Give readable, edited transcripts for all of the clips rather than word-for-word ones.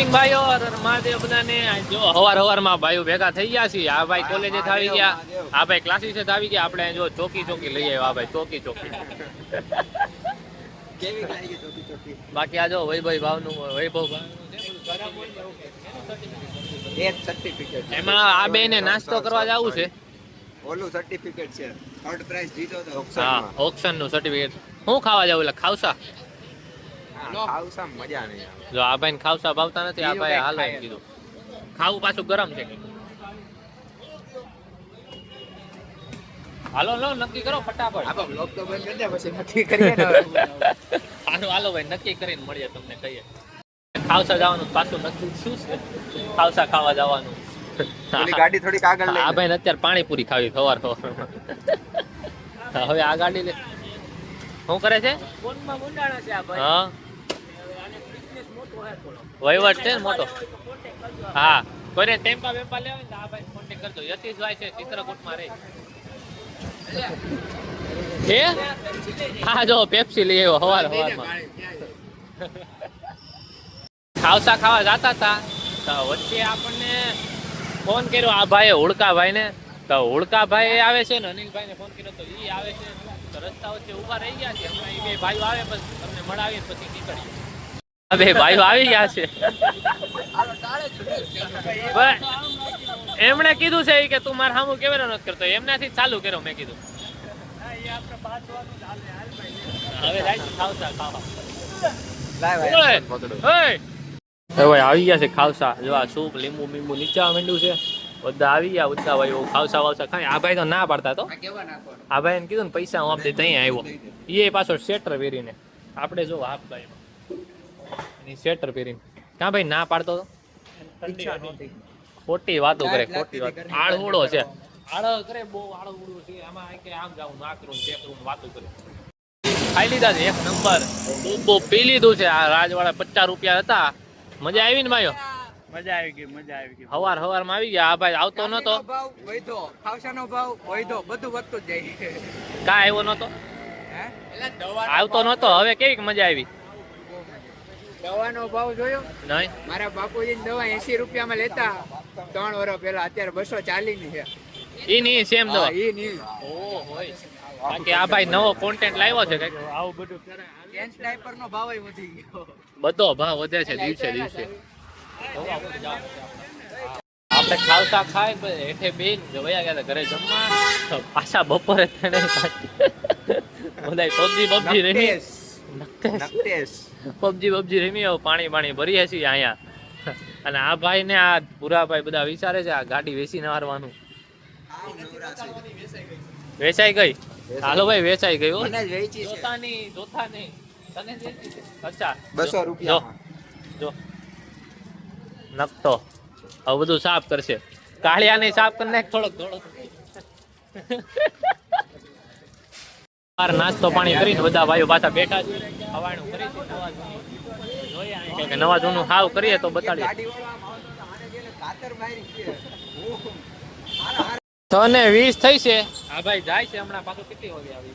ભાઈઓ મહાદેવ બધાને જો હવાર ભાઈઓ ભેગા થઈ ગયા છીએ. આ ભાઈ કોલેજે આવી ગયા, આ ભાઈ ક્લાસીસે આવી ગયા. આપણે જો ચોકી લઈ આવ્યા ભાઈ, ચોકી બાકી આ જો વૈભવ ભાવનું એમાં આ બે ને નાસ્તો કરવા જવું છે. ઓલું સર્ટિફિકેટ છે, થર્ડ પ્રાઇઝ જીતો તો ઓક્શન નું સર્ટિફિકેટ. હું ખાવા જાવ એટલે ખાવસા મજા નહીં. જો આ ભાઈ ખાવસા ભાવતા નથી, આ ભાઈ હાલો એમ કીધું. ખાવું પાછું ગરમ છે. હાલો લો નક્કી કરો ફટાફટ. બ્લોગ તો બંધ કરી દે પછી નક્કી કરીએ ને. હાલો ભાઈ નક્કી કરીને મળીએ, તમને કહીએ. ખાવસા જવાનું પાછું નક્કી શું છે? ખાવસા ખાવા જવાનું. ગાડી થોડીક આગળ લઈ. આ ભાઈ અત્યારે પાણીપુરી ખાવી સવાર હવે આ ગાડી લે. શું કરે છે? હા વહીવટ છે ને મોટો. હા કોઈને ટેમ્પા વેમ્પા લેવા ને આ ભાઈ કોન્ટેક્ટ કરજો. યતીશભાઈ છે ચિત્રકૂટમાં રહે. એ હા જો પેપ્સી લઈ આવ્યો હવારમાં. ખાવસા ખાવા જતા હતા તો વચ્ચે આપણને ફોન કર્યો આ ભાઈએ હુડકાભાઈ ને. તો હુડકાભાઈ આવે છે ને અનિલભાઈ ને ફોન કર્યો તો ઈ આવે છે. તો રસ્તા વચ્ચે ઉભા રહી ગયા છે. હમણાં એ બે ભાઈઓ આવે પછી તમને મળાવીએ પછી નીકળીએ. આ બે ભાઈઓ આવી ગયા છે. એમણે કીધું છે કે તું મારે સામું કેવી નથી કરતો, એમનાથી ચાલુ કર્યો મેં કીધું. હવે જાય છે ખાવસા ખાવા. આવી ગયા છે ખાવસા. જો આ સૂપ લીંબુ બીંબુ નીચા માંડ્યું છે. બધા આવી ગયા બધા ભાઈ ખાવસા વાવસા ખાઈ. આ ભાઈ તો ના પાડતા તો. આ ભાઈ કીધું ને પૈસા હું આપી ત્યાં આવ્યો. એ પાછો સ્વેટર પહેરીને. આપણે જો હાફ ભાઈ સ્વેટર પહેરીને ક્યાં ભાઈ ના પાડતો તો. ખોટી વાતો કરે, ખોટી વાત. આળવડો છે, આળો કરે બહુ આળવડો છે. આમાં કે આમ જાઉં ના કરું તે કરું વાતો કરે. ખાઈ લીધા છે એક નંબર. બહુ પી લીધું છે. આ રાજવાળા 50 રૂપિયા હતા. મજા આવી ને ભાઈઓ? મજા આવી ગઈ. હવાર માં આવી ગયા. આ ભાઈ આવતો નતો. ખાવસાનો ભાવ વધ્યો, બધું વધતું જ જાય. કા આવ્યો નતો, આવતો નતો. હવે કેવી મજા આવી? દવાનો ભાવ જોયો? નહીં. મારા બાપુજી દવા 80 રૂપિયામાં લેતા 3 વર્ષ પહેલા, અત્યારે 240 ની છે. ઈ ની સેમ દવા. ઈ ની ઓ હોય. બાકી આ ભાઈ નવો કોન્ટેન્ટ લાવ્યો છે કઈક. આવું બધું કરે. જેન્ટ્સ ડાયપર નો ભાવ વધી ગયો. બધો ભાવ વધે છે દિવસે દિવસે. આપણે ખાવસા ખાઈ હેઠે બેન વયા ગયા ઘરે જમવા. પાછા બપોરે બધા પબજી રમી. પબજી રમી પાણી ભરીએ છીએ અહીંયા. અને આ ભાઈ ને આ પૂરા ભાઈ બધા વિચારે છે આ ગાડી વેચીને હારવાનું. વેચાઈ ગઈ? હાલો ભાઈ વેચાઈ ગઈ. જોતાની તને અચ્છા 200 રૂપિયા જો નકતો. હવે બધું સાફ કરશે. કાળિયા ને સાફ કરી નાખ થોડોક. નાસ્તો પાણી કરીને બધા ભાઈઓ પાછા બેઠા છે. હવાણું કરી નવા જૂનું હાવ કરીએ તો બતાડીએ. 6:20 થઈ છે. હા ભાઈ જાય છે હમણાં. પાછું કેટલી વાગે આવી?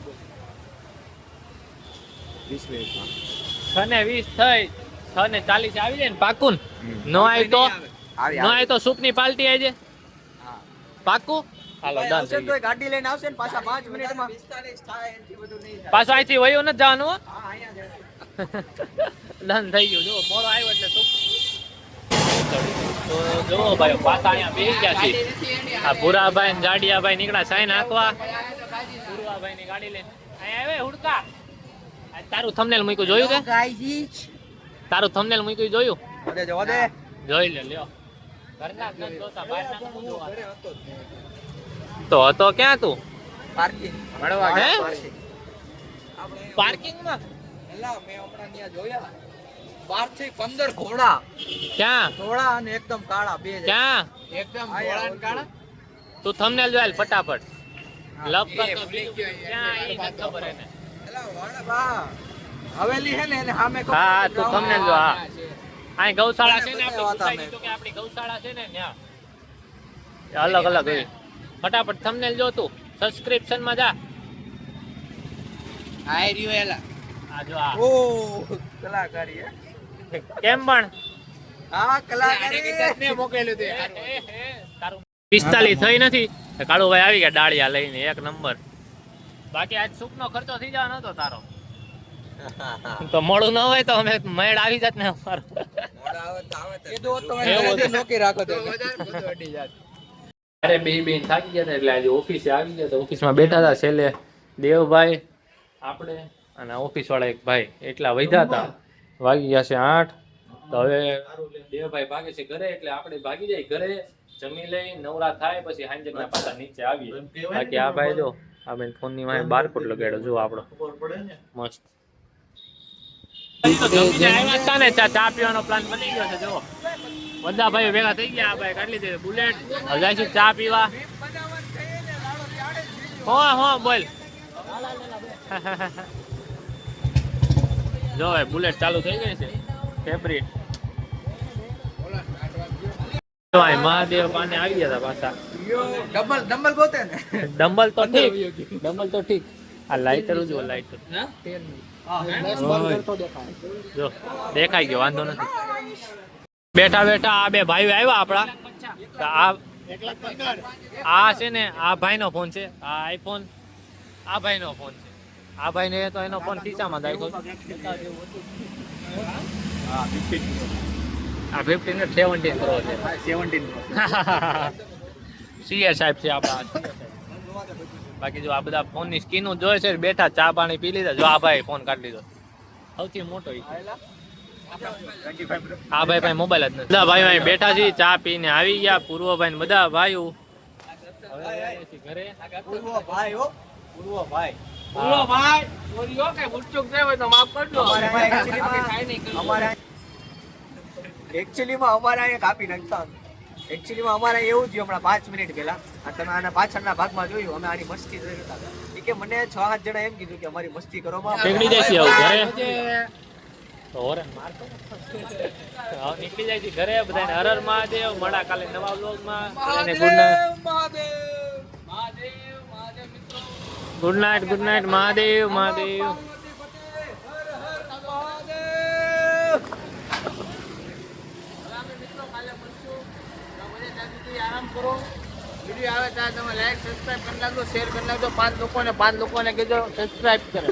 20 મિનિટમાં 6:20 થઈ. 6:40 આવી જાય ને પાકું. ન આવી તો સૂપ ની પાલટી આવી જાય. પાકું હાલો ડન થઈ ગયું. ગાડી લઈને આવશે ને પાછા 5 મિનિટમાં. પાછો અહીંથી વયો નથી જવાનું. ડન થઈ ગયું. જો મોડો આવ્યો એટલે સૂપ. તો જો ભાઈ પાછા અહીંયા બેસી ગયા છે. આ ભૂરાભાઈ ને જાડિયાભાઈ નીકળ્યા સાઈન હાંકવા. ભૂરાભાઈ ની ગાડી લઈને અહીંયા આવે હુડકા. તારું થંબનેલ મૂક્યું જોયું કે? તારું થંબનેલ મૂક્યું જોયું? જોઈ લ્યો. ઘરના જ નથી જોતા, બહારના શું જોવા? તો હતો ક્યાં તું? પાર્કિંગ પાર્કિંગમાં? એલા મેં હમણાં ત્યાં જોયા 12 થી 15 ઘોડા. ક્યાં? ધોળા અને એકદમ કાળા બે. ક્યાં? એકદમ ધોળા અને કાળા. તું થંબનેલ જોઈ ફટાફટ. લપ કરતો ક્યાં ઈ નથી ખબર એને. એલા વાડા હવેલી હે ને એને સામે હા તું થંબનેલ જો. હા અહીં ગૌશાળા છે ને આપણે કે આપણી ગૌશાળા છે ને ત્યાં અલગ અલગ હોય. ફટાફટ થંબનેલ જો તું. સબસ્ક્રિપ્શન માં જા. આઈ રહ્યો એલા. આ જો આ. ઓ કલાકારી હે. કેમ પણ હા કલાકારી ને મોકલેલું તે તારું 45 થઈ નથી કાળુભાઈ આવી ગયા ડાળિયા લઈને એક નંબર. બાકી આજ સૂપનો ખર્ચો થઈ જવાનો હતો તારો. તો મોડું ન હોય તો અમે મેળ આવી જાત ને અમારો. મોડા આવે તો આવે એ તો તમે એવું ઘરેથી નોકરી રાખો તો બધું અડી જાત. અરે બેન થાકી ગયા હતા એટલે આજે ઓફિસે આવી ગયા. તો ઓફિસમાં બેઠા હતા છેલ્લે દેવભાઈ આપણે અને ઓફિસ વાળા એક ભાઈ એટલા વધ્યા હતા. વાગી ગયા છે 8. તો હવે દેવભાઈ ભાગે છે ઘરે એટલે આપણે ભાગી જાય ઘરે જમી લઈ નવરા થાય પછી હાંજના પાછા નીચે આવીએ. બાકી આ ભાઈ જો આ બેન ફોન ની વાંહે બારકોડ લગાડ્યો જો આપણો મસ્ત. ચા પીવાનો પ્લાન બની ગયો છે જો બધા ભાઈઓ ભેગા થઈ ગયા. આ ભાઈ કાઢી લીધી બુલેટ. હવે જઈશું ચા પીવા. હો બોલ જો ભાઈ બુલેટ ચાલુ થઈ ગઈ છે ફેવરિટ. મહાદેવ પાને આવી ગયા હતા પાછા. ડબલ ગોતે ને ડમ્બલ તો ઠીક આ લાઇટર જો લાઇટર જો દેખાઈ ગયો વાંધો નથી. બેઠા બેઠા આ બે ભાઈઓ આવ્યા આપણા. તો આ છે ને આ ભાઈનો ફોન છે. આ આઈફોન આ ભાઈનો ફોન છે. આ ભાઈને તો એનો ફોન ખિસ્સામાં દાખ્યો. આ 15 ને 17 કરો છે 17 સીએ સાહેબ છે આપણા. બાકી જો આ બધા ફોન ની સ્કીન જોયે છે બેઠા ચા પાણી પી લીધા. જો આ ભાઈ ફોન કાઢી લીધો સૌથી મોટો. આ ભાઈ મોબાઈલ જ નથી. બધા ભાઈઓ અહીં બેઠા છે ચા પીને આવી ગયા. પૂર્વભાઈ ને બધા ભાઈઓ ઘરે. એકચ્યુઅલીમાં અમારા અહીંયા કાપી નાખતા. એકચ્યુઅલીમાં અમારે એવું થયું હમણાં 5 મિનિટ પહેલા તમે આના પાછળના ભાગમાં જોયું અમે આની મસ્તી કરી હતા. કે મને 6-7 જણા એમ કીધું કે અમારી મસ્તી કરો નીકળી જાય છે ઘરે. નીકળી જાય છે ઘરે. બધાને હર હર મહાદેવ. મળા કાલે નવા વ્લોગમાં. Good night Mahadev Mahadev. આરામ કરો. વિડીયો આવે ત્યારે તમે લાઈક સબસ્ક્રાઇબ કરી નાખજો, શેર કરી નાખજો. 5 લોકોને કીધો સબસ્ક્રાઇબ કરે.